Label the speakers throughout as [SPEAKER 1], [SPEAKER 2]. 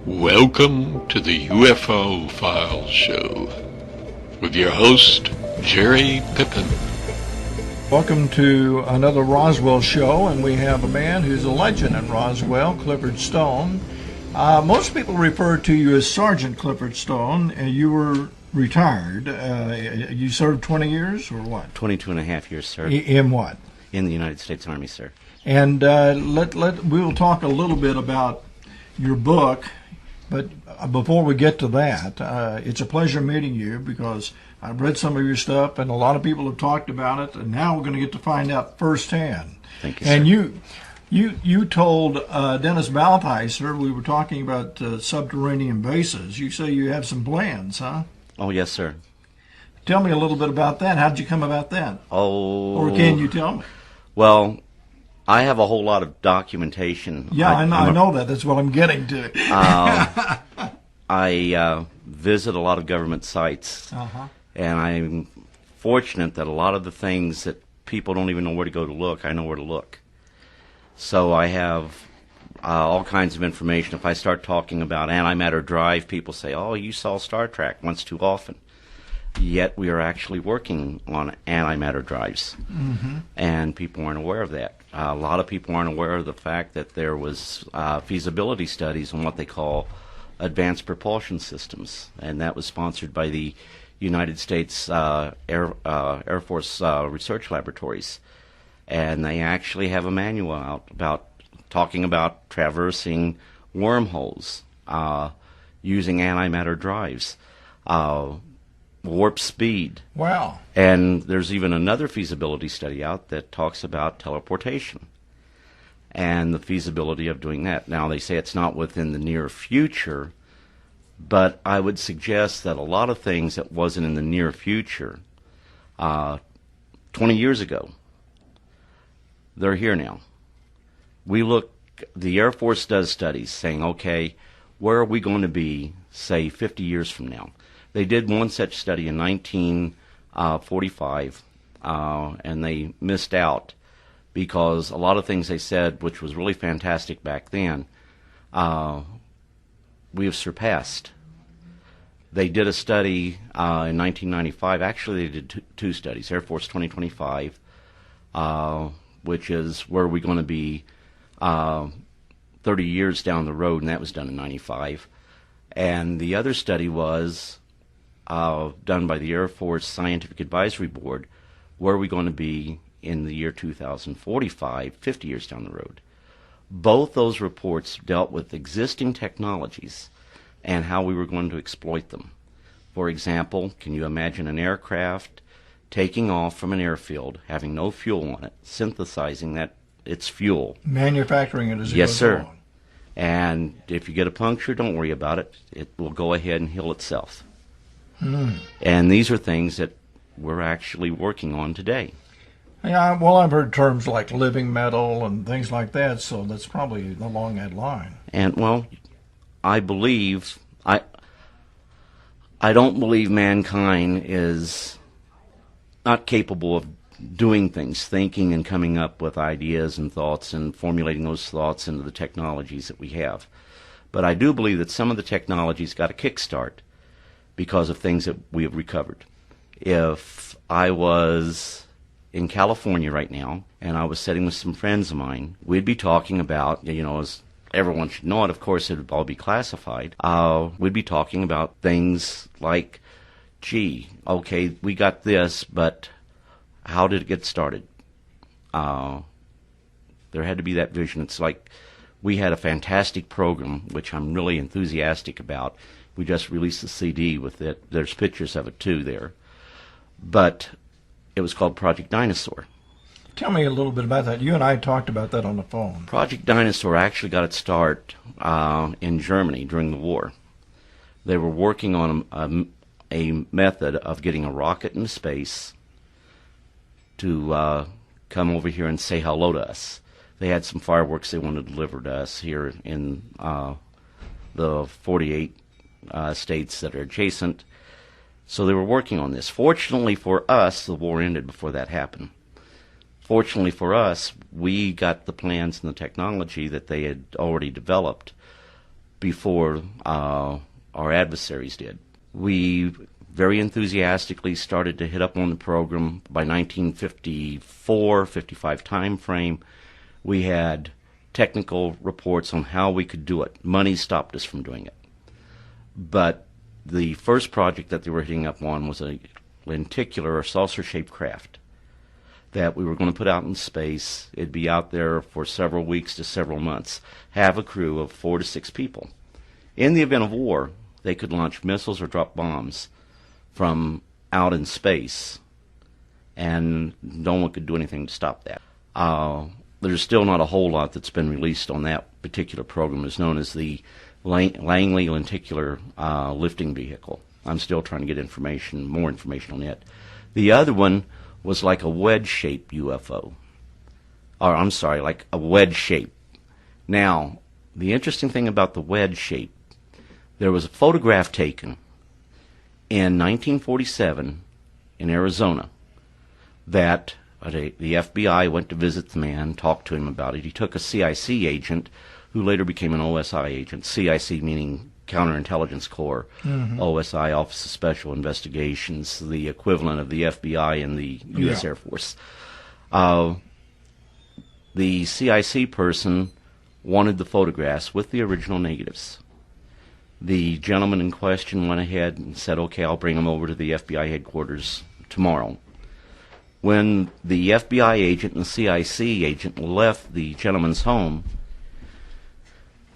[SPEAKER 1] Welcome to the UFO Files Show with your host, Jerry Pippin.
[SPEAKER 2] Welcome to another Roswell show, and we have a man who's a legend in Roswell, Clifford Stoun. Most people refer to you as Sergeant Clifford Stoun, and you were retired. You served 20 years or what?
[SPEAKER 3] 22 and a half years, sir.
[SPEAKER 2] In what?
[SPEAKER 3] In the United States Army, sir.
[SPEAKER 2] And we'll talk a little bit about your book, but before we get to that, it's a pleasure meeting you because I've read some of your stuff and a lot of people have talked about it, and now we're going to get to find out firsthand.
[SPEAKER 3] Thank you, sir.
[SPEAKER 2] And you told Dennis Baltheiser, we were talking about subterranean bases. You say you have some plans, huh?
[SPEAKER 3] Oh, yes, sir.
[SPEAKER 2] Tell me a little bit about that. How did you come about that?
[SPEAKER 3] Oh.
[SPEAKER 2] Or can you tell me?
[SPEAKER 3] Well, I have a whole lot of documentation.
[SPEAKER 2] Yeah, I know that. That's what I'm getting to.
[SPEAKER 3] I visit a lot of government sites, and I'm fortunate that a lot of the things that people don't even know where to go to look, I know where to look. So I have all kinds of information. If I start talking about antimatter drive, people say, oh, you saw Star Trek once too often. Yet we are actually working on antimatter drives, and people aren't aware of that. A lot of people aren't aware of the fact that there was feasibility studies on what they call advanced propulsion systems, and that was sponsored by the United States Air Force Research Laboratories. And they actually have a manual out about talking about traversing wormholes using antimatter drives. Warp speed.
[SPEAKER 2] Wow.
[SPEAKER 3] And there's even another feasibility study out that talks about teleportation and the feasibility of doing that. Now, they say it's not within the near future, but I would suggest that a lot of things that wasn't in the near future 20 years ago, they're here now. The Air Force does studies saying, okay, where are we going to be, say, 50 years from now? They did one such study in 1945, and they missed out because a lot of things they said, which was really fantastic back then, we have surpassed. They did a study in 1995. Actually, they did two studies, Air Force 2025, which is where we're going to be 30 years down the road, and that was done in 95. And the other study was done by the Air Force Scientific Advisory Board, where are we going to be in the year 2045, 50 years down the road. Both those reports dealt with existing technologies and how we were going to exploit them. For example, can you imagine an aircraft taking off from an airfield, having no fuel on it, synthesizing that it's fuel.
[SPEAKER 2] Manufacturing it as it
[SPEAKER 3] yes,
[SPEAKER 2] goes
[SPEAKER 3] sir.
[SPEAKER 2] along.
[SPEAKER 3] And if you get a puncture, don't worry about it. It will go ahead and heal itself. And these are things that we're actually working on today.
[SPEAKER 2] Yeah, well, I've heard terms like living metal and things like that, so that's probably along that line.
[SPEAKER 3] And, well, I don't believe mankind is not capable of doing things, thinking and coming up with ideas and thoughts and formulating those thoughts into the technologies that we have. But I do believe that some of the technologies got a kickstart because of things that we have recovered. If I was in California right now and I was sitting with some friends of mine, we'd be talking about, as everyone should know it, of course it would all be classified, we'd be talking about things like, gee, okay, we got this, but how did it get started? There had to be that vision. It's like we had a fantastic program, which I'm really enthusiastic about. We just released a CD with it. There's pictures of it, too, there. But it was called Project Dinosaur.
[SPEAKER 2] Tell me a little bit about that. You and I talked about that on the phone.
[SPEAKER 3] Project Dinosaur actually got its start in Germany during the war. They were working on a method of getting a rocket into space to come over here and say hello to us. They had some fireworks they wanted to deliver to us here in the 48 states that are adjacent. So they were working on this. Fortunately for us, the war ended before that happened. Fortunately for us, we got the plans and the technology that they had already developed. before our adversaries did. We very enthusiastically started to hit up on the program. By 1954, 55 time frame, we had technical reports on how we could do it. Money stopped us from doing it. But the first project that they were hitting up on was a lenticular or saucer-shaped craft that we were going to put out in space. It'd be out there for several weeks to several months, have a crew of 4 to 6 people. In the event of war, they could launch missiles or drop bombs from out in space, and no one could do anything to stop that. There's still not a whole lot that's been released on that particular program. It's known as the Langley Lenticular Lifting Vehicle. I'm still trying to get more information on it. The other one was like a wedge-shaped UFO. Or, I'm sorry, like a wedge shape. Now, the interesting thing about the wedge shape, there was a photograph taken in 1947 in Arizona that the FBI went to visit the man, talked to him about it. He took a CIC agent who later became an OSI agent, CIC meaning Counterintelligence Corps, OSI, Office of Special Investigations, the equivalent of the FBI and the U.S. Air Force. The CIC person wanted the photographs with the original negatives. The gentleman in question went ahead and said, okay, I'll bring them over to the FBI headquarters tomorrow. When the FBI agent and the CIC agent left the gentleman's home,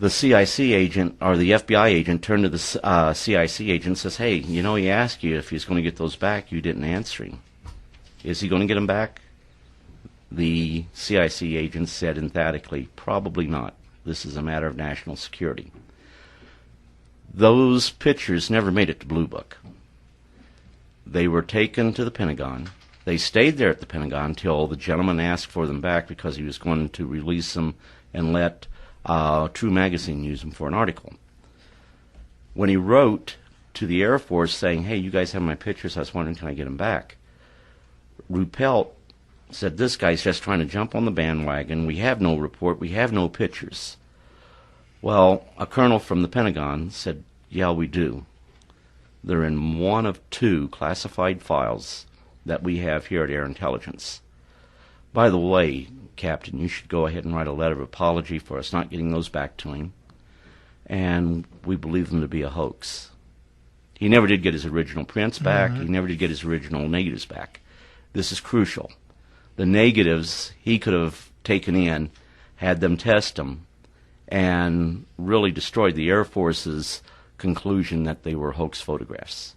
[SPEAKER 3] the CIC agent, or the FBI agent, turned to the CIC agent and says, hey, you know, he asked you if he's going to get those back. You didn't answer him. Is he going to get them back? The CIC agent said emphatically, probably not. This is a matter of national security. Those pictures never made it to Blue Book. They were taken to the Pentagon. They stayed there at the Pentagon until the gentleman asked for them back because he was going to release them and let True Magazine use them for an article. When he wrote to the Air Force saying, hey, you guys have my pictures, I was wondering, can I get them back? Ruppelt said, this guy's just trying to jump on the bandwagon. We have no report. We have no pictures. Well, a colonel from the Pentagon said, yeah, we do. They're in one of 2 classified files that we have here at Air Intelligence. By the way, Captain, you should go ahead and write a letter of apology for us not getting those back to him. And we believe them to be a hoax. He never did get his original prints back. He never did get his original negatives back. This is crucial. The negatives he could have taken in, had them test them, and really destroyed the Air Force's conclusion that they were hoax photographs.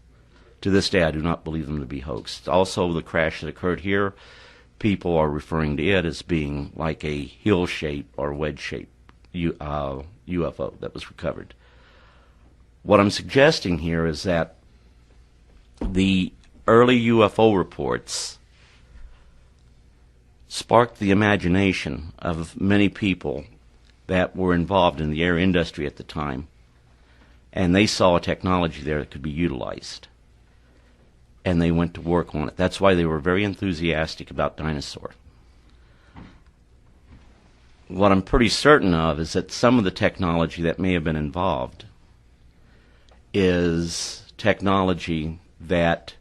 [SPEAKER 3] To this day, I do not believe them to be hoaxed. Also, the crash that occurred here, people are referring to it as being like a hill shape or wedge shape UFO that was recovered. What I'm suggesting here is that the early UFO reports sparked the imagination of many people that were involved in the air industry at the time, and they saw a technology there that could be utilized, and they went to work on it. That's why they were very enthusiastic about Dinosaur. What I'm pretty certain of is that some of the technology that may have been involved is technology that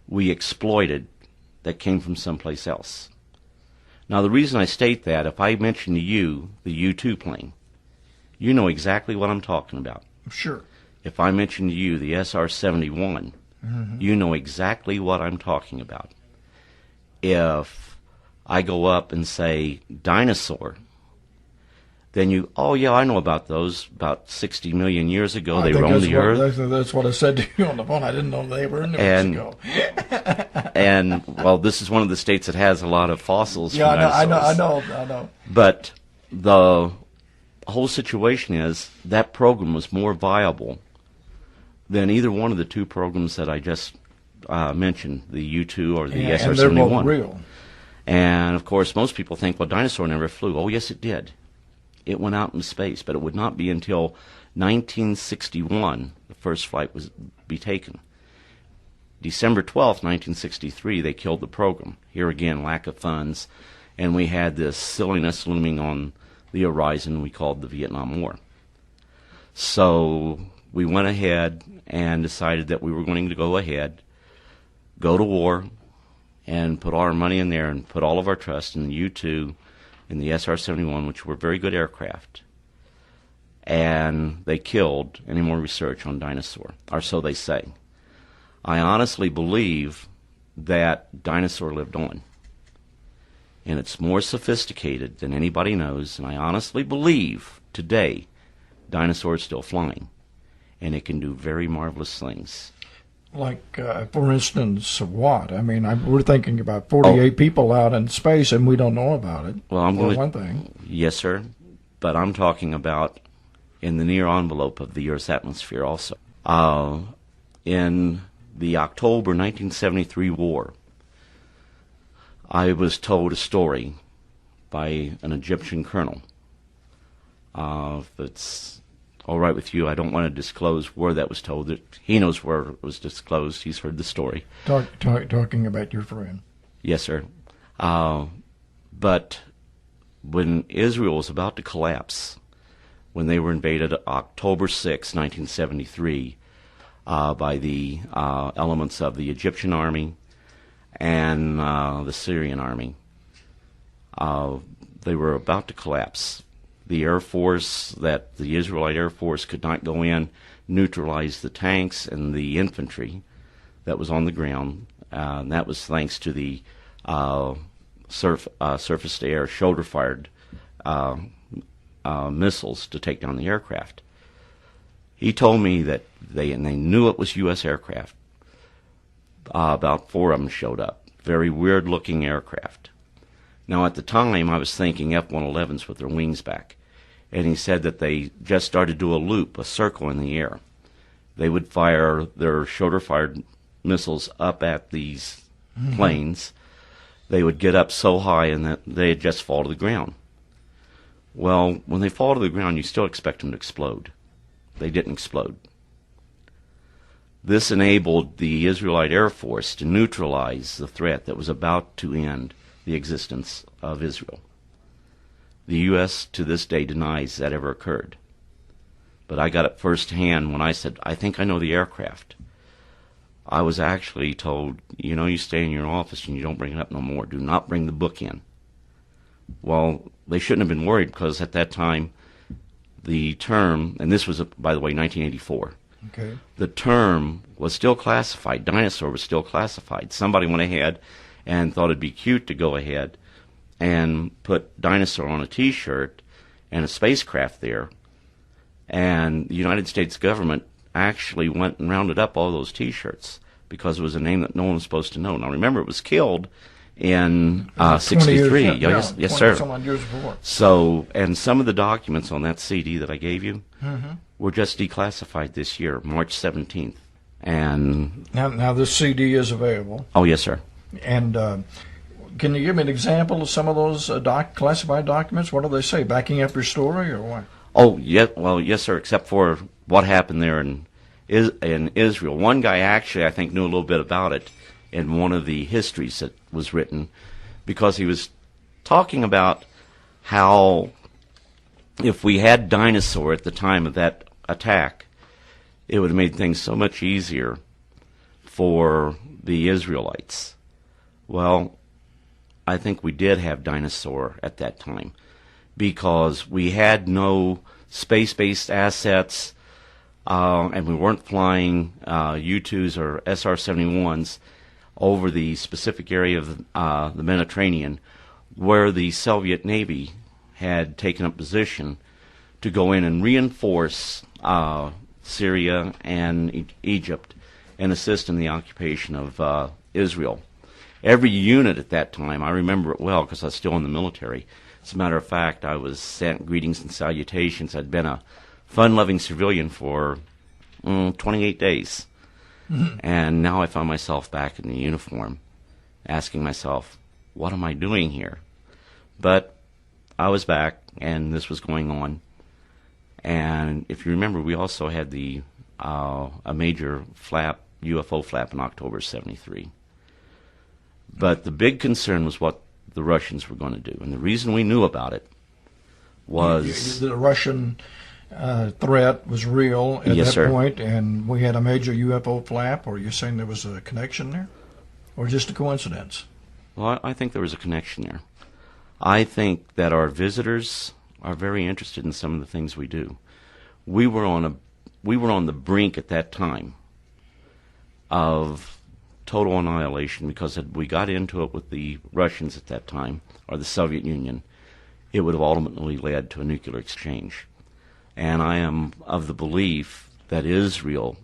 [SPEAKER 3] we exploited that came from someplace else. Now, the reason I state that, if I mention to you the U-2 plane, you know exactly what I'm talking about.
[SPEAKER 2] Sure.
[SPEAKER 3] If I mention to you the SR-71, you know exactly what I'm talking about. If I go up and say Dinosaur, then you, oh yeah, I know about those. About 60 million years ago, they roamed the Earth.
[SPEAKER 2] That's what I said to you on the phone. I didn't know they were in there ago.
[SPEAKER 3] And, well, this is one of the states that has a lot of fossils.
[SPEAKER 2] Yeah, I know.
[SPEAKER 3] But the whole situation is that program was more viable than either one of the 2 programs that I just mentioned, the U-2 or the SR-71.
[SPEAKER 2] And they're both real.
[SPEAKER 3] And, of course, most people think, well, Dinosaur never flew. Oh, yes, it did. It went out into space, but it would not be until 1961 the first flight was be taken. December 12th, 1963, they killed the program. Here again, lack of funds, and we had this silliness looming on the horizon we called the Vietnam War. So we went ahead and decided that we were going to go to war, and put all our money in there and put all of our trust in the U-2 and the SR-71, which were very good aircraft. And they killed any more research on dinosaur, or so they say. I honestly believe that dinosaur lived on. And it's more sophisticated than anybody knows, and I honestly believe today dinosaur is still flying, and it can do very marvelous things.
[SPEAKER 2] Like, for instance, what? I mean, we're thinking about 48 people out in space, and we don't know about it.
[SPEAKER 3] Well, I'm going to...
[SPEAKER 2] one thing.
[SPEAKER 3] Yes, sir. But I'm talking about in the near envelope of the Earth's atmosphere also. In the October 1973 war, I was told a story by an Egyptian colonel. If it's all right with you, I don't want to disclose where that was told. He knows where it was disclosed. He's heard the story.
[SPEAKER 2] Talking about your friend.
[SPEAKER 3] Yes, sir. But when Israel was about to collapse, when they were invaded October 6, 1973, by the elements of the Egyptian army and the Syrian army, they were about to collapse. The Air Force, the Israelite Air Force could not go in, neutralize the tanks and the infantry that was on the ground. And that was thanks to the surface-to-air, shoulder-fired missiles to take down the aircraft. He told me that they knew it was U.S. aircraft. About 4 of them showed up. Very weird-looking aircraft. Now, at the time, I was thinking F-111s with their wings back. And he said that they just started to do a loop, a circle in the air. They would fire their shoulder-fired missiles up at these planes. They would get up so high and that they'd just fall to the ground. Well, when they fall to the ground, you still expect them to explode. They didn't explode. This enabled the Israelite Air Force to neutralize the threat that was about to end the existence of Israel. The U.S. to this day denies that ever occurred. But I got it firsthand when I said, I think I know the aircraft. I was actually told, you stay in your office and you don't bring it up no more. Do not bring the book in. Well, they shouldn't have been worried because at that time, the term, and this was, by the way, 1984.
[SPEAKER 2] Okay.
[SPEAKER 3] The term was still classified. Dinosaur was still classified. Somebody went ahead and thought it'd be cute to go ahead and put dinosaur on a T-shirt and a spacecraft there. And the United States government actually went and rounded up all those T-shirts because it was a name that no one was supposed to know. Now, remember, it was killed in 63. Yes, sir.
[SPEAKER 2] Some odd years before.
[SPEAKER 3] So, and some of the documents on that CD that I gave you were just declassified this year, March 17th. And
[SPEAKER 2] now this CD is available.
[SPEAKER 3] Oh, yes, sir.
[SPEAKER 2] And can you give me an example of some of those classified documents? What do they say? Backing up your story or what?
[SPEAKER 3] Oh, yeah. Well, yes, sir, except for what happened there in Israel. One guy actually, I think, knew a little bit about it in one of the histories that was written because he was talking about how if we had dinosaur at the time of that attack, it would have made things so much easier for the Israelites. Well, I think we did have dinosaur at that time because we had no space-based assets and we weren't flying U-2s or SR-71s over the specific area of the Mediterranean where the Soviet Navy had taken up position to go in and reinforce Syria and Egypt and assist in the occupation of Israel. Every unit at that time, I remember it well because I was still in the military. As a matter of fact, I was sent greetings and salutations. I'd been a fun-loving civilian for 28 days. And now I found myself back in the uniform, asking myself, what am I doing here? But I was back, and this was going on. And if you remember, we also had the a major UFO flap in October '73. But the big concern was what the Russians were going to do. And the reason we knew about it was...
[SPEAKER 2] The Russian threat was real at
[SPEAKER 3] Yes,
[SPEAKER 2] that
[SPEAKER 3] sir.
[SPEAKER 2] point, and we had a major UFO flap, or you're saying there was a connection there? Or just a coincidence?
[SPEAKER 3] Well, I think there was a connection there. I think that our visitors are very interested in some of the things we do. We were on the brink at that time of total annihilation, because had we got into it with the Russians at that time, or the Soviet Union, it would have ultimately led to a nuclear exchange. And I am of the belief that Israel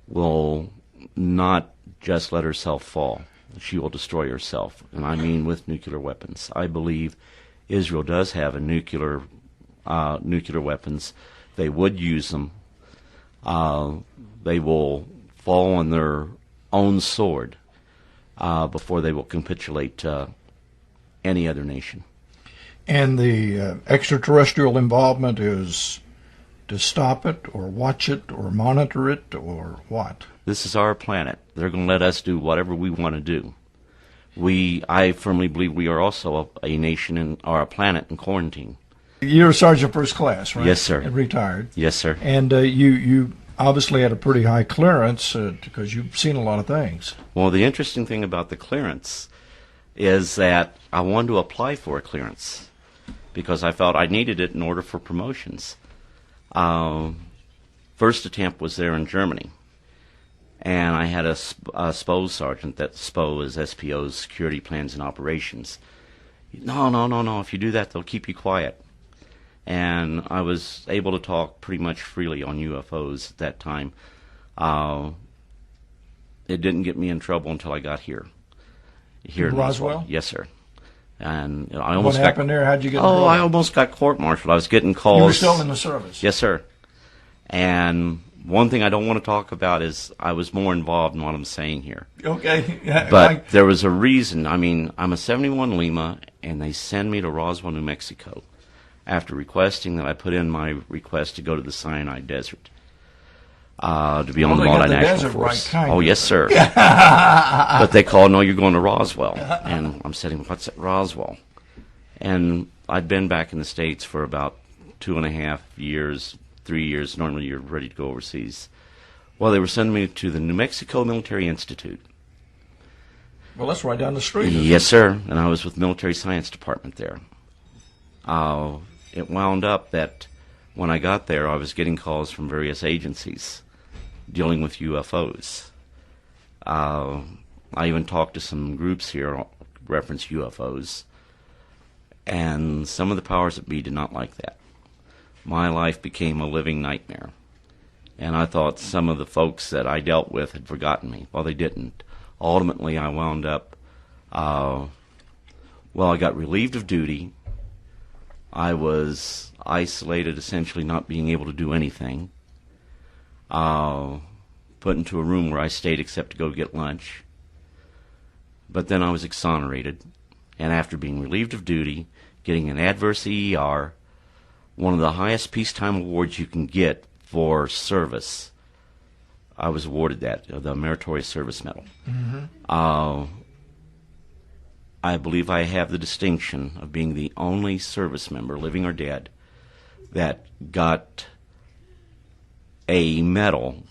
[SPEAKER 3] will not just let herself fall. She will destroy herself, and I mean with nuclear weapons. I believe Israel does have a nuclear weapons. They would use them. They will fall on their own sword before they will capitulate to any other nation.
[SPEAKER 2] And the extraterrestrial involvement is to stop it, or watch it, or monitor it, or what?
[SPEAKER 3] This is our planet. They're going to let us do whatever we want to do. I firmly believe we are also a nation or a planet in quarantine.
[SPEAKER 2] You're a Sergeant First Class, right?
[SPEAKER 3] Yes, sir.
[SPEAKER 2] And retired.
[SPEAKER 3] Yes, sir.
[SPEAKER 2] And you obviously had a pretty high clearance because you've seen a lot of things.
[SPEAKER 3] Well, the interesting thing about the clearance is that I wanted to apply for a clearance because I felt I needed it in order for promotions. First attempt was there in Germany. And I had a SPO sergeant. That SPO is SPO's Security Plans and Operations. No. If you do that, they'll keep you quiet. And I was able to talk pretty much freely on UFOs at that time. It didn't get me in trouble until I got here. Here in
[SPEAKER 2] Roswell?
[SPEAKER 3] Yes, sir. And I almost
[SPEAKER 2] what happened there? How'd you get in trouble?
[SPEAKER 3] I almost got court-martialed. I was getting calls.
[SPEAKER 2] You were still in the service?
[SPEAKER 3] Yes, sir. And one thing I don't want to talk about is I was more involved in what I'm saying here.
[SPEAKER 2] Okay.
[SPEAKER 3] But there was a reason. I mean, I'm a 71 Lima, and they send me to Roswell, New Mexico, after requesting that I put in my request to go to the Sinai Desert, to be on the multinational force.
[SPEAKER 2] Right,
[SPEAKER 3] oh, yes, sir. But they called, no, you're going to Roswell. And I'm saying, what's at Roswell? And I'd been back in the States for about 2.5 years, 3 years. Normally you're ready to go overseas. Well, they were sending me to the New Mexico Military Institute.
[SPEAKER 2] Well, that's right down the street.
[SPEAKER 3] Yes, sir. And I was with Military Science Department there. It wound up that when I got there, I was getting calls from various agencies dealing with UFOs. I even talked to some groups here reference UFOs. And some of the powers that be did not like that. My life became a living nightmare. And I thought some of the folks that I dealt with had forgotten me. Well, they didn't. Ultimately, I wound up, I got relieved of duty. I was isolated, essentially not being able to do anything. Put into a room where I stayed except to go get lunch. But then I was exonerated. And after being relieved of duty, getting an adverse EER, one of the highest peacetime awards you can get for service, I was awarded that, the Meritorious Service Medal. Mm-hmm. I believe I have the distinction of being the only service member, living or dead, that got a medal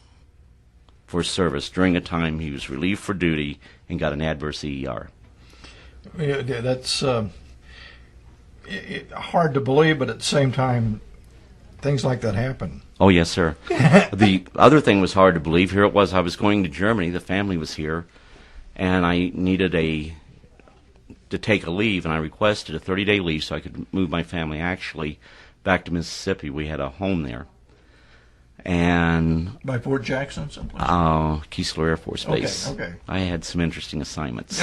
[SPEAKER 3] for service during a time he was relieved for duty and got an adverse EER.
[SPEAKER 2] Yeah, that's hard to believe, but at the same time, things like that happen.
[SPEAKER 3] Oh, yes, sir. The other thing was hard to believe. Here it was, I was going to Germany, the family was here, and I needed to take a leave, and I requested a 30-day leave so I could move my family actually back to Mississippi. We had a home there. And
[SPEAKER 2] by Fort Jackson, someplace?
[SPEAKER 3] Keesler Air Force Base.
[SPEAKER 2] Okay.
[SPEAKER 3] I had some interesting assignments.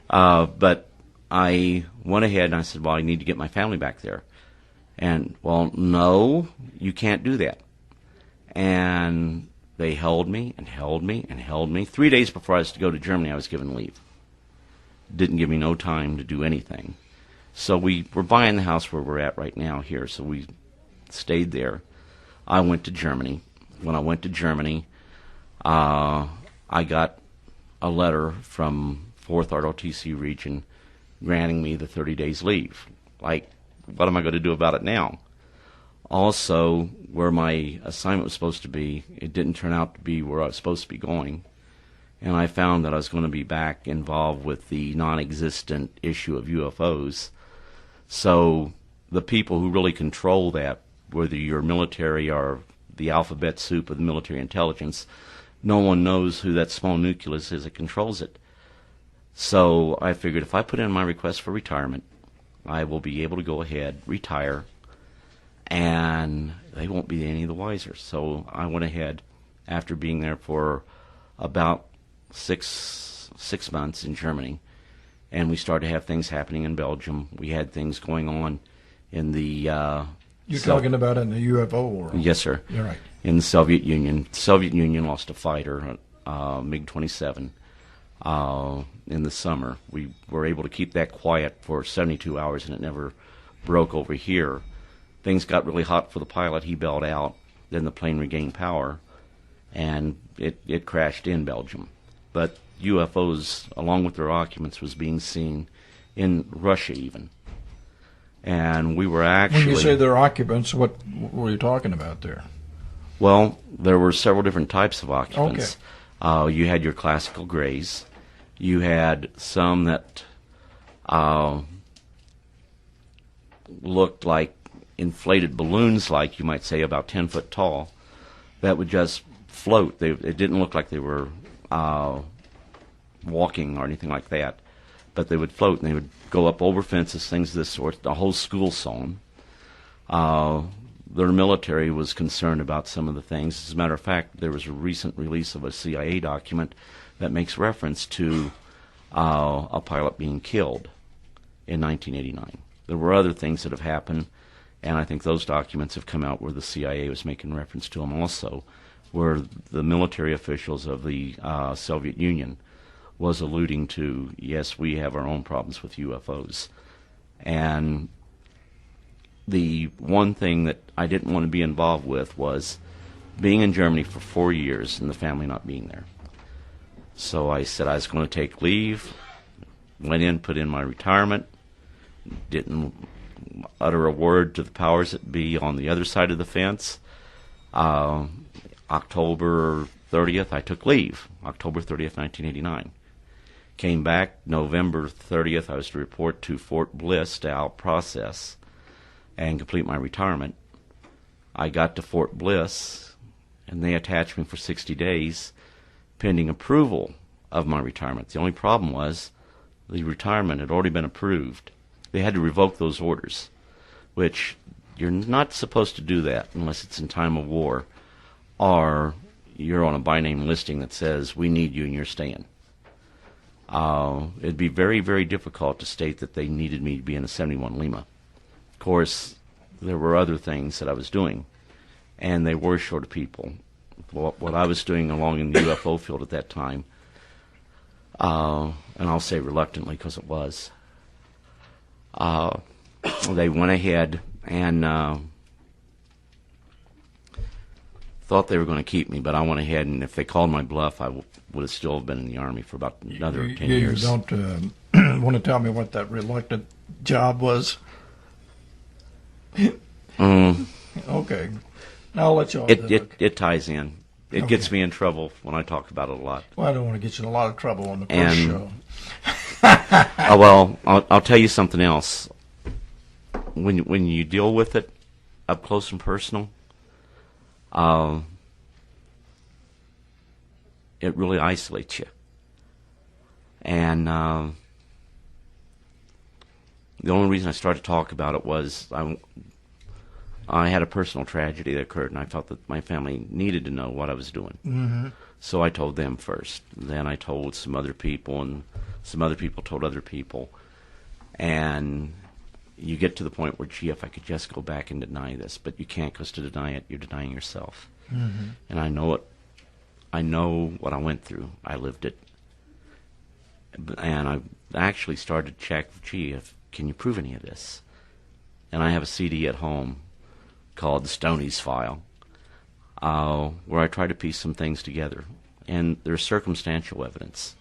[SPEAKER 3] But I went ahead and I said, well, I need to get my family back there. And, well, no, you can't do that. And they held me and held me and held me. 3 days before I was to go to Germany, I was given leave. Didn't give me no time to do anything. So we're buying the house where we're at right now here, so we stayed there. I went to Germany. When I went to Germany, I got a letter from 4th ROTC region granting me the 30 days leave. Like, what am I going to do about it now? Also, where my assignment was supposed to be, it didn't turn out to be where I was supposed to be going. And I found that I was going to be back involved with the non-existent issue of UFOs. So the people who really control that, whether you're military or the alphabet soup of the military intelligence, no one knows who that small nucleus is that controls it. So I figured if I put in my request for retirement, I will be able to go ahead, retire, and they won't be any the wiser. So I went ahead, after being there for about six months in Germany, and we started to have things happening in Belgium. We had things going on in the
[SPEAKER 2] You're talking about in the UFO world?
[SPEAKER 3] Yes, sir.
[SPEAKER 2] You're right.
[SPEAKER 3] In the Soviet Union. The Soviet Union lost a fighter, MiG-27, in the summer. We were able to keep that quiet for 72 hours, and it never broke over here. Things got really hot for the pilot. He bailed out. Then the plane regained power, and it crashed in Belgium. But UFOs, along with their occupants, was being seen in Russia even. And we were actually...
[SPEAKER 2] When you say their occupants, what were you talking about there?
[SPEAKER 3] Well, there were several different types of occupants.
[SPEAKER 2] Okay.
[SPEAKER 3] You had your classical grays. You had some that looked like inflated balloons, like you might say, about 10 foot tall, that would just float. It didn't look like they were walking or anything like that, but they would float, and they would go up over fences, things of this sort. The whole school saw them. Their military was concerned about some of the things. As a matter of fact, there was a recent release of a CIA document that makes reference to a pilot being killed in 1989. There were other things that have happened, and I think those documents have come out where the CIA was making reference to them also, where the military officials of the Soviet Union was alluding to, yes, we have our own problems with UFOs. And the one thing that I didn't want to be involved with was being in Germany for 4 years and the family not being there. So I said I was going to take leave, went in, put in my retirement, didn't utter a word to the powers that be on the other side of the fence. October 30th, I took leave, October 30th, 1989. Came back November 30th, I was to report to Fort Bliss to out-process and complete my retirement. I got to Fort Bliss, and they attached me for 60 days pending approval of my retirement. The only problem was the retirement had already been approved. They had to revoke those orders, which you're not supposed to do that unless it's in time of war, or you're on a by-name listing that says, we need you and you're staying. It'd be very, very difficult to state that they needed me to be in a 71 Lima. Of course, there were other things that I was doing, and they were short of people. What I was doing along in the UFO field at that time, and I'll say reluctantly because it was, they went ahead and thought they were going to keep me, but I went ahead, and if they called my bluff, I would have still been in the Army for about another 10 years.
[SPEAKER 2] You don't want to tell me what that reluctant job was? Okay. Now I'll let you off.
[SPEAKER 3] It ties in. It gets me in trouble when I talk about it a lot.
[SPEAKER 2] Well, I don't want to get you in a lot of trouble on the first show.
[SPEAKER 3] Well, I'll tell you something else. When you deal with it up close and personal, it really isolates you. And the only reason I started to talk about it was I had a personal tragedy that occurred, and I felt that my family needed to know what I was doing.
[SPEAKER 2] Mm-hmm.
[SPEAKER 3] So I told them first. Then I told some other people, and some other people told other people. And you get to the point where, gee, if I could just go back and deny this. But you can't, because to deny it, you're denying yourself.
[SPEAKER 2] Mm-hmm.
[SPEAKER 3] And I know it. I know what I went through. I lived it. And I actually started to check, gee, can you prove any of this? And I have a CD at home called the Stoni's File, where I try to piece some things together. And there's circumstantial evidence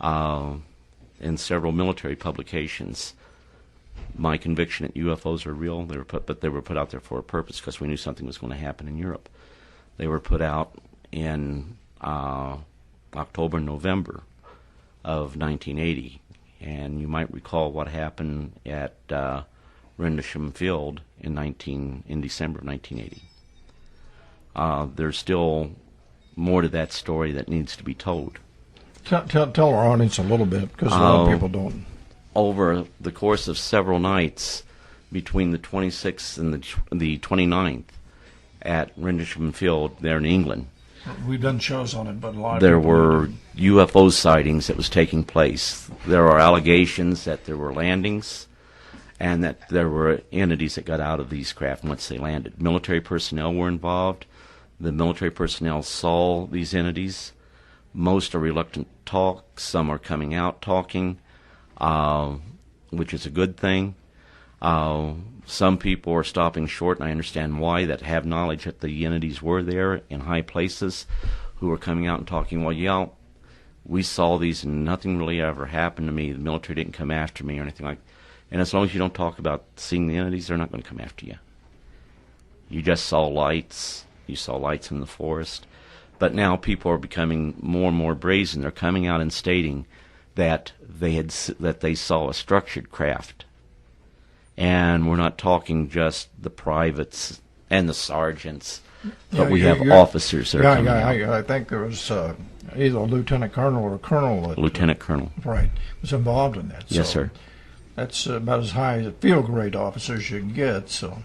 [SPEAKER 3] in several military publications my conviction that UFOs are real. But they were put out there for a purpose because we knew something was going to happen in Europe. They were put out in October, November of 1980, and you might recall what happened at Rendlesham Field in December of 1980. There's still more to that story that needs to be told.
[SPEAKER 2] Tell our audience a little bit, because a lot of people don't.
[SPEAKER 3] Over the course of several nights, between the 26th and the 29th, at Rendlesham Field there in England,
[SPEAKER 2] we've done shows on it, but a lot of
[SPEAKER 3] there
[SPEAKER 2] people
[SPEAKER 3] were UFO sightings that was taking place. There are allegations that there were landings and that there were entities that got out of these craft once they landed. Military personnel were involved. The military personnel saw these entities. Most are reluctant to talk. Some are coming out talking, which is a good thing. Some people are stopping short, and I understand why, that have knowledge that the entities were there in high places, who are coming out and talking, well, yeah, we saw these and nothing really ever happened to me. The military didn't come after me or anything like that. And as long as you don't talk about seeing the entities, they're not going to come after you. You just saw lights. You saw lights in the forest. But now people are becoming more and more brazen. They're coming out and stating that they saw a structured craft. And we're not talking just the privates and the sergeants, but we have officers that are coming out.
[SPEAKER 2] I think there was either a lieutenant colonel or a colonel.
[SPEAKER 3] Lieutenant colonel.
[SPEAKER 2] Right, was involved in that.
[SPEAKER 3] Yes, sir.
[SPEAKER 2] That's about as high as a field grade officer as you can get. So.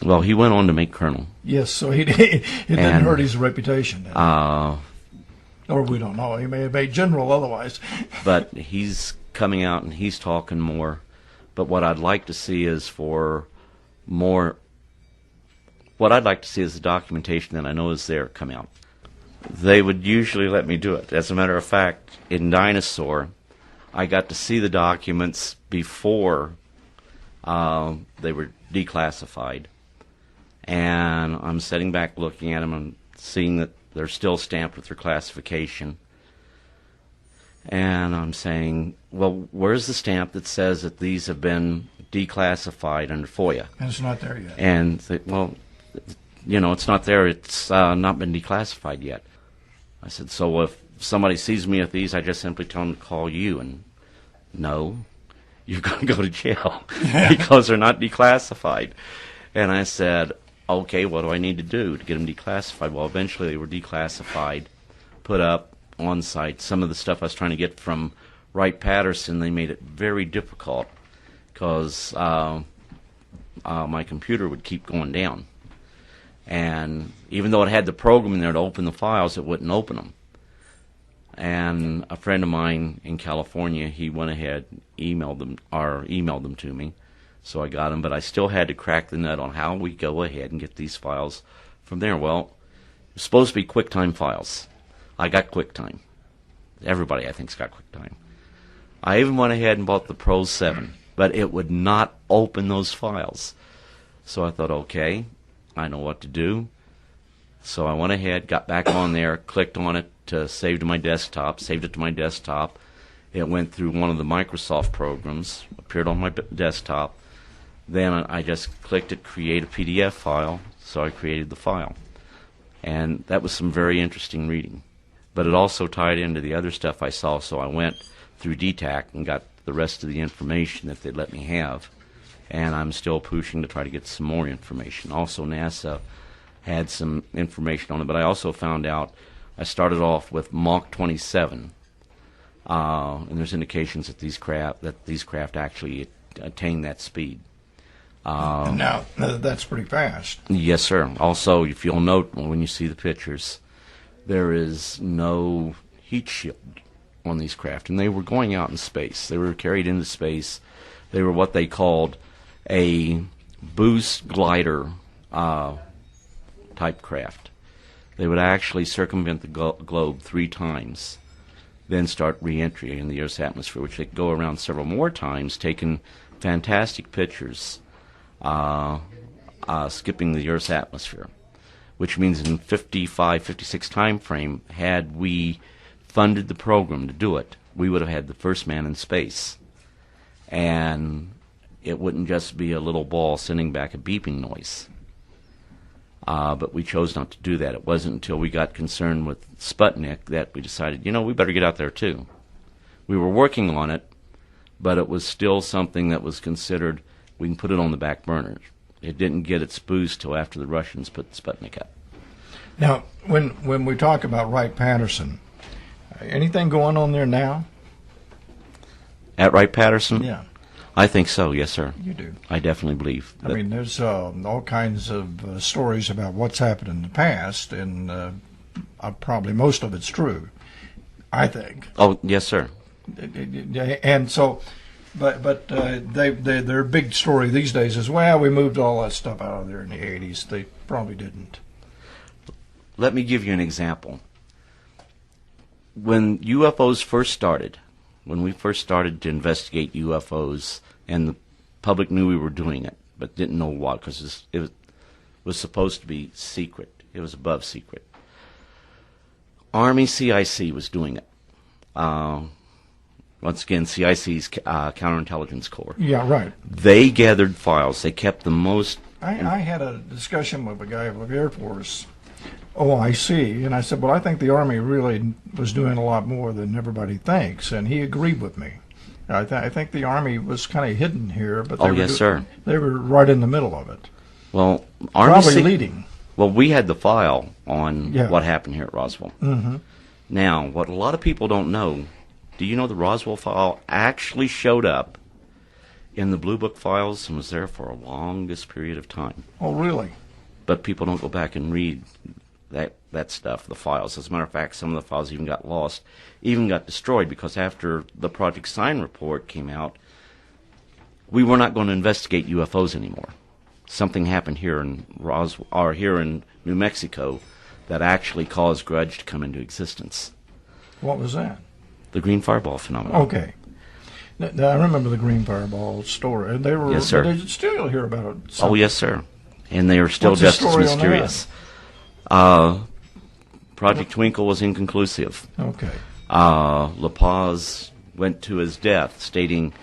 [SPEAKER 3] Well, he went on to make colonel.
[SPEAKER 2] Yes, so it didn't hurt his reputation. Or we don't know. He may have made general otherwise.
[SPEAKER 3] But he's coming out and he's talking more. But what I'd like to see is the documentation that I know is there come out. They would usually let me do it. As a matter of fact, in Dinosaur, I got to see the documents before they were declassified. And I'm sitting back looking at them and seeing that they're still stamped with their classification. And I'm saying, well, where's the stamp that says that these have been declassified under FOIA?
[SPEAKER 2] And it's not there yet.
[SPEAKER 3] And, it's not there. It's not been declassified yet. I said, so if somebody sees me with these, I just simply tell them to call you. And no, you're going to go to jail because they're not declassified. And I said, okay, what do I need to do to get them declassified? Well, eventually they were declassified, put up on site. Some of the stuff I was trying to get from Wright-Patterson, they made it very difficult because my computer would keep going down. And even though it had the program in there to open the files, it wouldn't open them. And a friend of mine in California, he went ahead, emailed them to me. So I got them, but I still had to crack the nut on how we go ahead and get these files from there. Well, it's supposed to be QuickTime files. I got QuickTime. Everybody, I think, has got QuickTime. I even went ahead and bought the Pro 7, but it would not open those files. So I thought, okay, I know what to do. So I went ahead, got back on there, clicked on it to save to my desktop, saved it to my desktop. It went through one of the Microsoft programs, appeared on my desktop. Then I just clicked it, create a PDF file, so I created the file. And that was some very interesting reading. But it also tied into the other stuff I saw, so I went through DTAC and got the rest of the information that they'd let me have. And I'm still pushing to try to get some more information. Also, NASA had some information on it, but I also found out, I started off with Mach 27, and there's indications that these craft actually attain that speed.
[SPEAKER 2] And now, that's pretty fast.
[SPEAKER 3] Yes, sir. Also, if you'll note when you see the pictures, there is no heat shield on these craft, and they were going out in space. They were carried into space. They were what they called a boost glider type craft. They would actually circumvent the globe 3 times, then start re-entry in the Earth's atmosphere, which they could go around several more times, taking fantastic pictures, skipping the Earth's atmosphere, which means in 55, 56 time frame, had we funded the program to do it, we would have had the first man in space. And it wouldn't just be a little ball sending back a beeping noise. But we chose not to do that. It wasn't until we got concerned with Sputnik that we decided, we better get out there too. We were working on it, but it was still something that was considered, we can put it on the back burner. It didn't get its boost till after the Russians put Sputnik up.
[SPEAKER 2] Now, when we talk about Wright-Patterson, anything going on there now?
[SPEAKER 3] At Wright-Patterson?
[SPEAKER 2] Yeah.
[SPEAKER 3] I think so, yes, sir.
[SPEAKER 2] You do?
[SPEAKER 3] I definitely believe.
[SPEAKER 2] I mean, there's all kinds of stories about what's happened in the past, and probably most of it's true, I think.
[SPEAKER 3] Oh, yes, sir.
[SPEAKER 2] And so, but their big story these days is, well, we moved all that stuff out of there in the 80s. They probably didn't.
[SPEAKER 3] Let me give you an example. When UFOs first started, when we first started to investigate UFOs, and the public knew we were doing it, but didn't know what, because it was supposed to be secret. It was above secret. Army CIC was doing it. Once again, CIC's Counterintelligence Corps.
[SPEAKER 2] Yeah, right.
[SPEAKER 3] They gathered files. They kept the most...
[SPEAKER 2] I had a discussion with a guy with the Air Force, OIC, and I said, well, I think the Army really was doing a lot more than everybody thinks, and he agreed with me. I think the Army was kind of hidden here, but they were right in the middle of it.
[SPEAKER 3] Well, Army
[SPEAKER 2] probably leading.
[SPEAKER 3] Well, we had the file on what happened here at Roswell.
[SPEAKER 2] Mm-hmm.
[SPEAKER 3] Now, what a lot of people don't know, do you know the Roswell file actually showed up in the Blue Book files and was there for a longest period of time?
[SPEAKER 2] Oh, really?
[SPEAKER 3] But people don't go back and read that stuff, the files. As a matter of fact, some of the files even got lost, even got destroyed, because after the Project Sign report came out, we were not going to investigate UFOs anymore. Something happened here in Roswell, or here in New Mexico, that actually caused Grudge to come into existence.
[SPEAKER 2] What was that?
[SPEAKER 3] The green fireball phenomenon.
[SPEAKER 2] Okay. Now, I remember the green fireball story. They were,
[SPEAKER 3] yes, sir.
[SPEAKER 2] They still hear about it.
[SPEAKER 3] Oh, yes, sir. And they are still
[SPEAKER 2] What's
[SPEAKER 3] just
[SPEAKER 2] the
[SPEAKER 3] as
[SPEAKER 2] story on
[SPEAKER 3] mysterious. Project Twinkle was inconclusive.
[SPEAKER 2] Okay.
[SPEAKER 3] La Paz went to his death, stating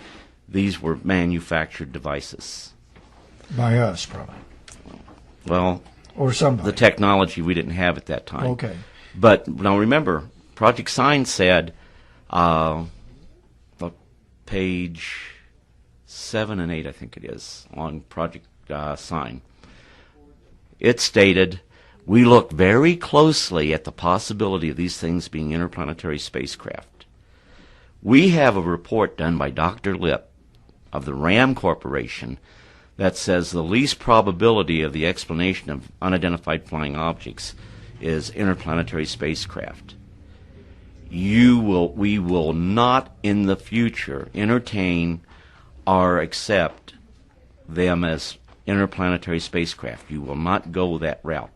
[SPEAKER 3] these were manufactured devices.
[SPEAKER 2] By us, probably.
[SPEAKER 3] Well,
[SPEAKER 2] or somebody.
[SPEAKER 3] The technology we didn't have at that time.
[SPEAKER 2] Okay.
[SPEAKER 3] But now remember, Project Sign said, page 7 and 8, I think it is, on Project Sign. It stated, we look very closely at the possibility of these things being interplanetary spacecraft. We have a report done by Dr. Lipp of the RAM Corporation that says the least probability of the explanation of unidentified flying objects is interplanetary spacecraft. We will not in the future entertain or accept them as interplanetary spacecraft. You will not go that route.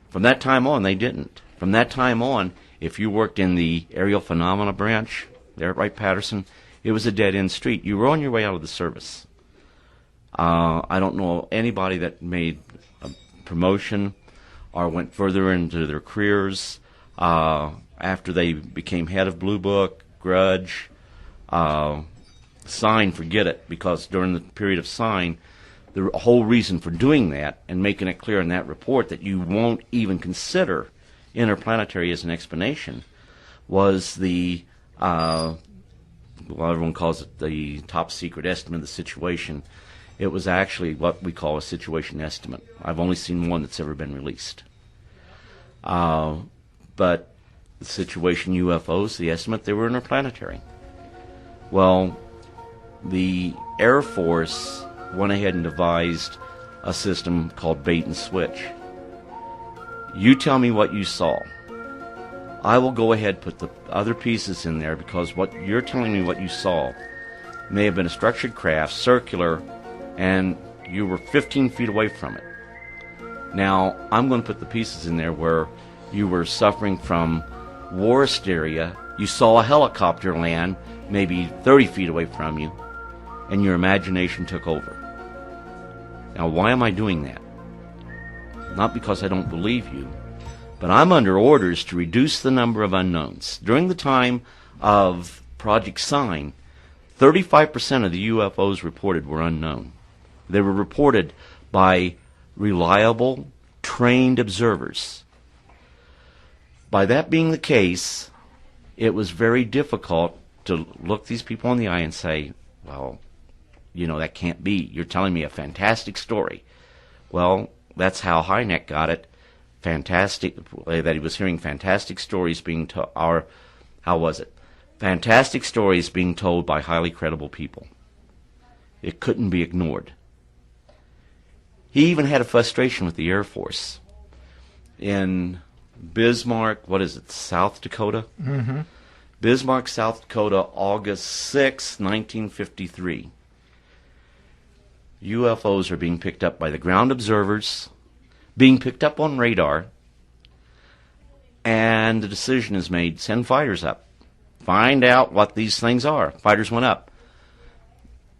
[SPEAKER 3] From that time on, they didn't. From that time on, if you worked in the aerial phenomena branch there at Wright-Patterson, it was a dead-end street. You were on your way out of the service. I don't know anybody that made a promotion or went further into their careers after they became head of Blue Book, Grudge, Sign, forget it, because during the period of Sign, the whole reason for doing that and making it clear in that report that you won't even consider interplanetary as an explanation was the, well, everyone calls it the top secret estimate of the situation. It was actually what we call a situation estimate. I've only seen one that's ever been released. But the situation UFOs, the estimate, they were interplanetary. Well, the Air Force went ahead and devised a system called bait and switch. You tell me what you saw. I will go ahead and put the other pieces in there, because what you're telling me what you saw may have been a structured craft, circular, and you were 15 feet away from it. Now, I'm going to put the pieces in there where you were suffering from war hysteria, you saw a helicopter land maybe 30 feet away from you, and your imagination took over. Now, why am I doing that? Not because I don't believe you, but I'm under orders to reduce the number of unknowns. During the time of Project Sign, 35% of the UFOs reported were unknown. They were reported by reliable, trained observers. By that being the case, it was very difficult to look these people in the eye and say, well, you know, that can't be. You're telling me a fantastic story. Well, that's how Hynek got it. Fantastic, that he was hearing fantastic stories being told, or how was it? Fantastic stories being told by highly credible people. It couldn't be ignored. He even had a frustration with the Air Force. In Bismarck, what is it, South Dakota?
[SPEAKER 2] Mm-hmm.
[SPEAKER 3] Bismarck, South Dakota, August 6, 1953. UFOs are being picked up by the ground observers, being picked up on radar, and the decision is made, send fighters up. Find out what these things are. Fighters went up.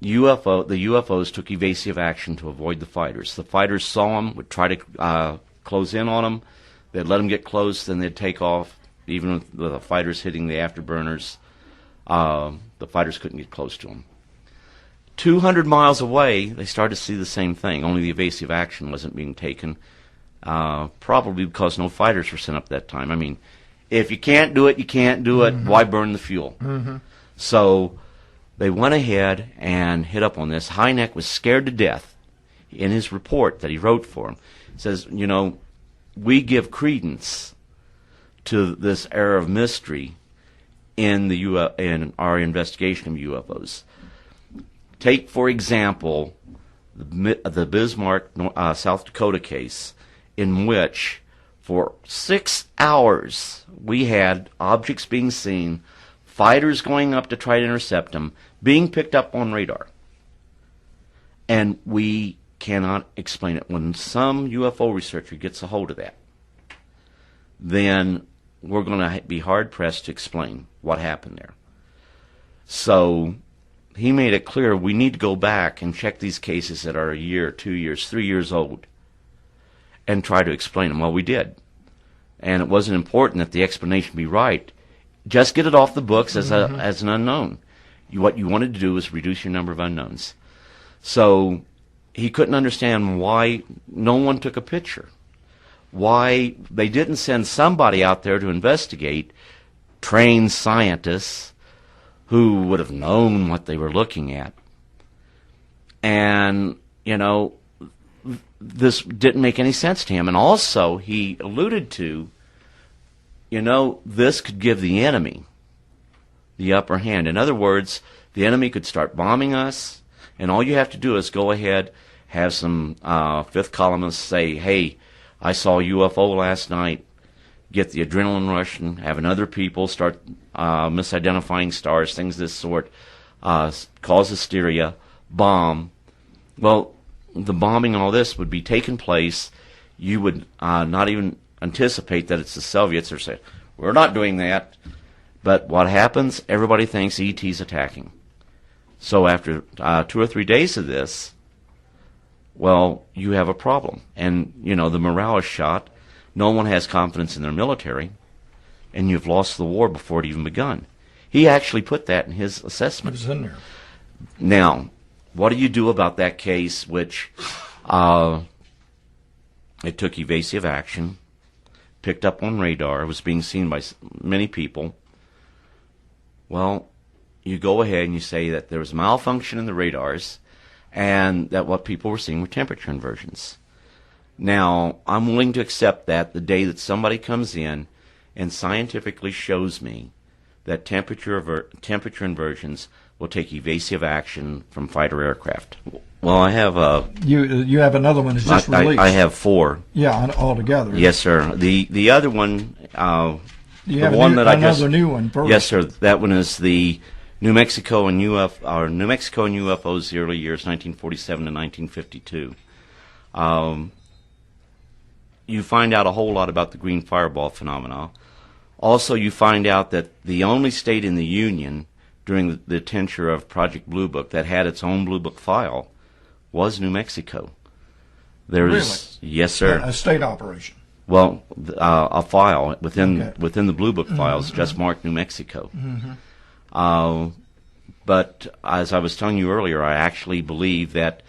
[SPEAKER 3] The UFOs took evasive action to avoid the fighters. The fighters saw them, would try to close in on them. They'd let them get close, then they'd take off. Even with the fighters hitting the afterburners, the fighters couldn't get close to them. 200 miles away, they started to see the same thing, only the evasive action wasn't being taken, probably because no fighters were sent up that time. I mean, if you can't do it, you can't do it. Mm-hmm. Why burn the fuel? Mm-hmm. So they went ahead and hit up on this. Hynek was scared to death. In his report that he wrote for him, it says, you know, we give credence to this era of mystery in our investigation of UFOs. Take, for example, the Bismarck, South Dakota case, in which for 6 hours we had objects being seen, fighters going up to try to intercept them, being picked up on radar. And we cannot explain it. When some UFO researcher gets a hold of that, then we're going to be hard-pressed to explain what happened there. So he made it clear we need to go back and check these cases that are a year, 2 years, 3 years old and try to explain them. Well, we did. And it wasn't important that the explanation be right. Just get it off the books as an unknown. What you wanted to do was reduce your number of unknowns. So he couldn't understand why no one took a picture, why they didn't send somebody out there to investigate, trained scientists who would have known what they were looking at. And, you know, this didn't make any sense to him. And also, he alluded to, you know, this could give the enemy the upper hand. In other words, the enemy could start bombing us, and all you have to do is go ahead, have some fifth columnists say, hey, I saw a UFO last night, get the adrenaline rush, and having other people start misidentifying stars, things of this sort, cause hysteria, bomb. Well, the bombing and all this would be taking place. You would not even anticipate that it's the Soviets or say, we're not doing that. But what happens, everybody thinks ET's attacking. So after 2 or 3 days of this, well, you have a problem. And, you know, the morale is shot. No one has confidence in their military. And you've lost the war before it even begun. He actually put that in his assessment.
[SPEAKER 2] It was in there.
[SPEAKER 3] Now, what do you do about that case which it took evasive action, picked up on radar, was being seen by many people? Well, you go ahead and you say that there was malfunction in the radars and that what people were seeing were temperature inversions. Now, I'm willing to accept that the day that somebody comes in and scientifically shows me that temperature inversions will take evasive action from fighter aircraft. Well, I have
[SPEAKER 2] you have another one that's just released.
[SPEAKER 3] I have 4.
[SPEAKER 2] Yeah, altogether.
[SPEAKER 3] Yes, sir. The other one,
[SPEAKER 2] you
[SPEAKER 3] the
[SPEAKER 2] have
[SPEAKER 3] one that I just
[SPEAKER 2] another new one first.
[SPEAKER 3] Yes, sir. That one is the New Mexico and UFOs, the early years, 1947 to 1952. You find out a whole lot about the green fireball phenomena. Also, you find out that the only state in the Union during the tenure of Project Blue Book that had its own Blue Book file was New Mexico.
[SPEAKER 2] Really?
[SPEAKER 3] Yes, sir.
[SPEAKER 2] A state operation.
[SPEAKER 3] Well, a file within the Blue Book files just marked New Mexico. But as I was telling you earlier, I actually believe that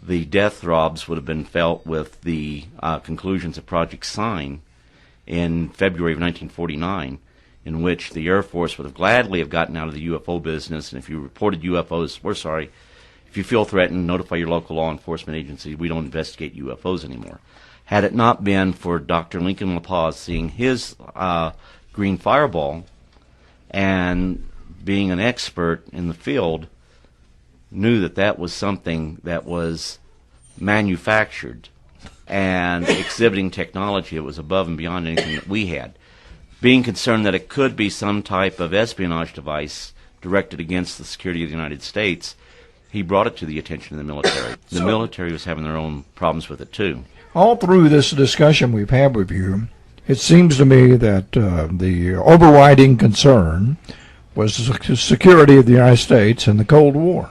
[SPEAKER 3] the death throbs would have been felt with the conclusions of Project Sign in February of 1949, in which the Air Force would have gladly have gotten out of the UFO business. And if you reported UFOs, we're sorry. If you feel threatened, notify your local law enforcement agency. We don't investigate UFOs anymore. Had it not been for Dr. Lincoln LaPaz seeing his green fireball and being an expert in the field, knew that that was something that was manufactured and exhibiting technology that was above and beyond anything that we had. Being concerned that it could be some type of espionage device directed against the security of the United States, he brought it to the attention of the military. The military was having their own problems with it, too.
[SPEAKER 2] All through this discussion we've had with you, it seems to me that the overriding concern was the security of the United States in the Cold War.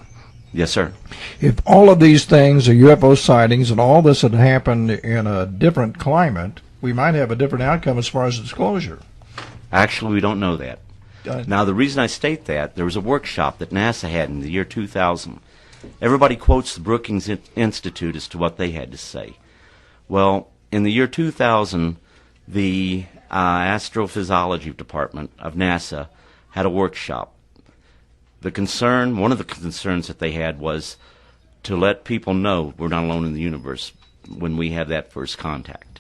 [SPEAKER 3] Yes, sir.
[SPEAKER 2] If all of these things, the UFO sightings, and all this had happened in a different climate, we might have a different outcome as far as disclosure.
[SPEAKER 3] Actually, we don't know that. Now, the reason I state that, there was a workshop that NASA had in the year 2000. Everybody quotes the Brookings Institute as to what they had to say. Well, in the year 2000, the astrophysiology department of NASA had a workshop. One of the concerns that they had was to let people know we're not alone in the universe when we have that first contact.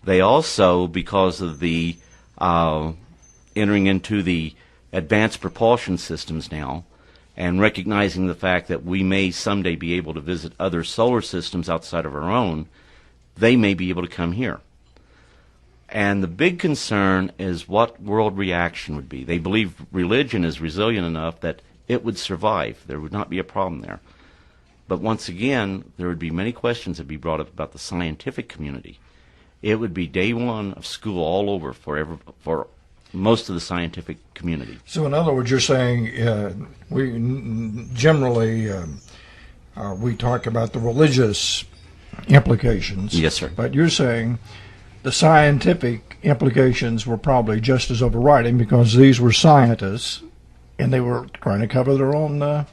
[SPEAKER 3] They also, because of the entering into the advanced propulsion systems now, and recognizing the fact that we may someday be able to visit other solar systems outside of our own, they may be able to come here. And the big concern is what world reaction would be. They believe religion is resilient enough that it would survive. There would not be a problem there. But once again, there would be many questions that would be brought up about the scientific community. It would be day one of school all over for most of the scientific community.
[SPEAKER 2] So in other words, you're saying we generally we talk about the religious implications.
[SPEAKER 3] Yes, sir.
[SPEAKER 2] But you're saying the scientific implications were probably just as overriding because these were scientists and they were trying to cover their own...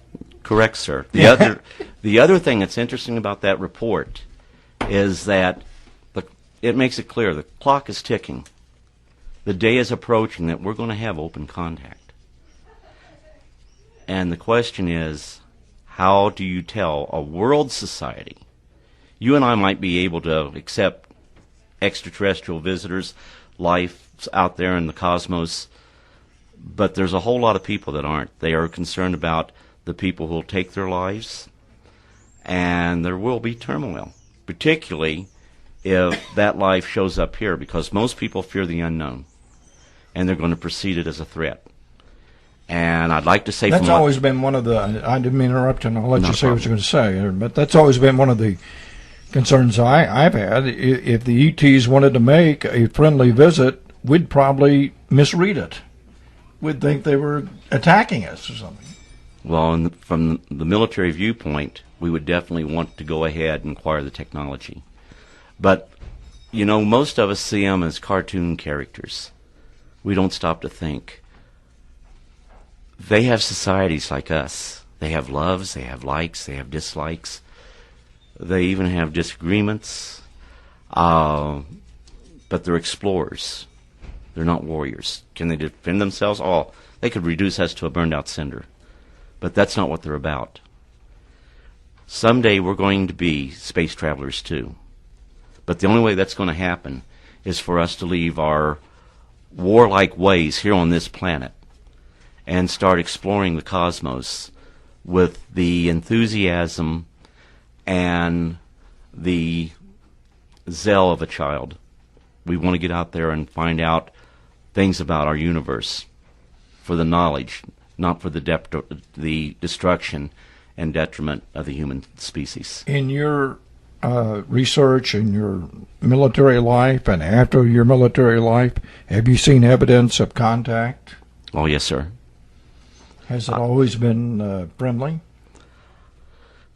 [SPEAKER 3] Correct, sir. The other thing that's interesting about that report is that it makes it clear the clock is ticking. The day is approaching that we're going to have open contact. And the question is, how do you tell a world society? You and I might be able to accept extraterrestrial visitors, life out there in the cosmos, but there's a whole lot of people that aren't. They are concerned about the people who will take their lives, and there will be turmoil, particularly if that life shows up here, because most people fear the unknown, and they're going to perceive it as a threat. And I'd like to say
[SPEAKER 2] that's always been one of the... I didn't mean to interrupt you, and I'll let you say what you're going to say, but that's always been one of the concerns I've had. If the ETs wanted to make a friendly visit, we'd probably misread it. We'd think they were attacking us or something.
[SPEAKER 3] Well, from the military viewpoint, we would definitely want to go ahead and acquire the technology. But, you know, most of us see them as cartoon characters. We don't stop to think. They have societies like us. They have loves, they have likes, they have dislikes. They even have disagreements. But they're explorers. They're not warriors. Can they defend themselves? Oh, they could reduce us to a burned-out cinder. But that's not what they're about. Someday we're going to be space travelers too. But the only way that's going to happen is for us to leave our warlike ways here on this planet and start exploring the cosmos with the enthusiasm and the zeal of a child. We want to get out there and find out things about our universe for the knowledge, not for the destruction and detriment of the human species.
[SPEAKER 2] In your research, in your military life, and after your military life, have you seen evidence of contact?
[SPEAKER 3] Oh, yes, sir.
[SPEAKER 2] Has it always been friendly?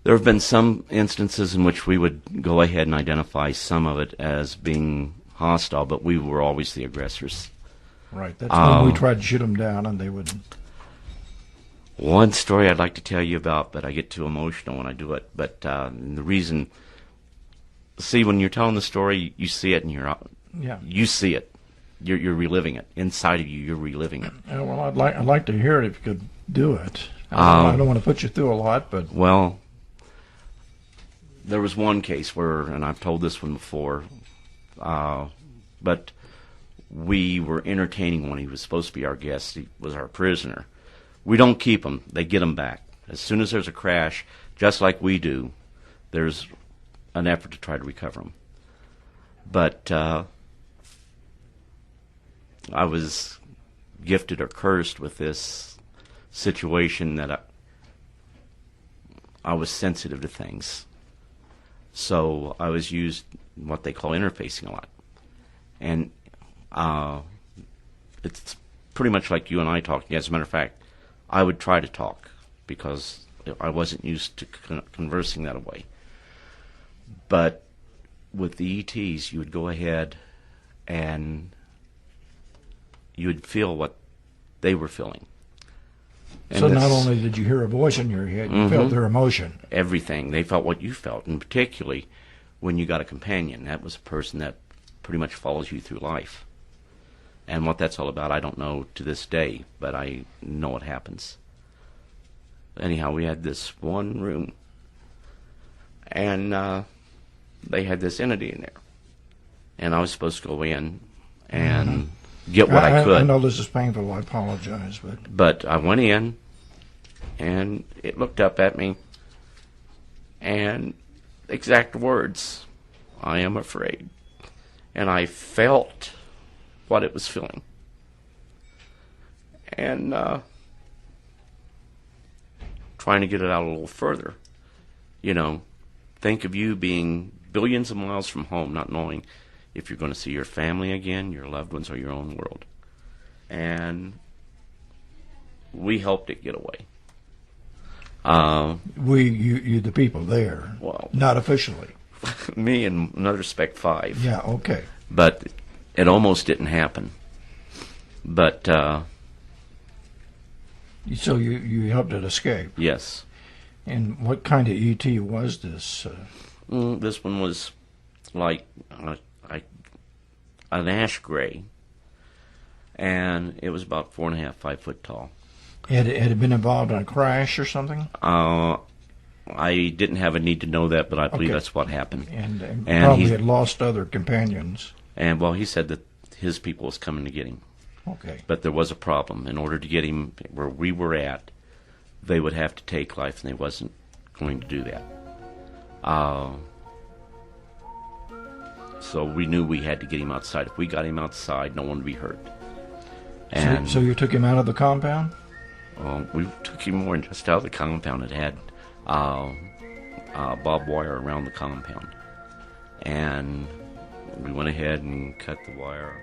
[SPEAKER 3] There have been some instances in which we would go ahead and identify some of it as being hostile, but we were always the aggressors.
[SPEAKER 2] Right. That's when we tried to shoot them down, and they would...
[SPEAKER 3] One story I'd like to tell you about, but I get too emotional when I do it. But the reason, see, when you're telling the story, you see it, and you see it. You're reliving it inside of you. You're reliving it.
[SPEAKER 2] Well, I'd like to hear it if you could do it. I don't want to put you through a lot, but
[SPEAKER 3] well, there was one case where, and I've told this one before, but we were entertaining one. He was supposed to be our guest. He was our prisoner. We don't keep them. They get them back. As soon as there's a crash, just like we do, there's an effort to try to recover them. But I was gifted or cursed with this situation that I was sensitive to things. So I was used what they call interfacing a lot. And it's pretty much like you and I talking. As a matter of fact, I would try to talk because I wasn't used to conversing that way. But with the ETs, you would go ahead and you would feel what they were feeling. And
[SPEAKER 2] so not only did you hear a voice in your head, you felt their emotion.
[SPEAKER 3] Everything. They felt what you felt, and particularly when you got a companion. That was a person that pretty much follows you through life. And what that's all about, I don't know to this day, but I know it happens. Anyhow, we had this one room, and they had this entity in there. And I was supposed to go in and get what I could.
[SPEAKER 2] I know this is painful, I apologize.
[SPEAKER 3] But I went in, and it looked up at me, and exact words, "I am afraid." And I felt what it was feeling. And trying to get it out a little further. You know, think of you being billions of miles from home, not knowing if you're going to see your family again, your loved ones, or your own world. And we helped it get away.
[SPEAKER 2] You the people there.
[SPEAKER 3] Well,
[SPEAKER 2] not officially.
[SPEAKER 3] Me and another respect 5.
[SPEAKER 2] Yeah, okay.
[SPEAKER 3] But it almost didn't happen. But
[SPEAKER 2] so you helped it escape.
[SPEAKER 3] yes.
[SPEAKER 2] And what kind of ET was this?
[SPEAKER 3] This one was like an ash gray, and it was about 4.5, 5 foot tall.
[SPEAKER 2] Had it been involved in a crash or something?
[SPEAKER 3] I didn't have a need to know that, but I believe that's what happened.
[SPEAKER 2] And probably had lost other companions.
[SPEAKER 3] And, well, he said that his people was coming to get him.
[SPEAKER 2] Okay.
[SPEAKER 3] But there was a problem. In order to get him where we were at, they would have to take life, and they wasn't going to do that. So we knew we had to get him outside. If we got him outside, no one would be hurt. And
[SPEAKER 2] so you took him out of the compound?
[SPEAKER 3] We took him more than just out of the compound. It had barbed wire around the compound. And we went ahead and cut the wire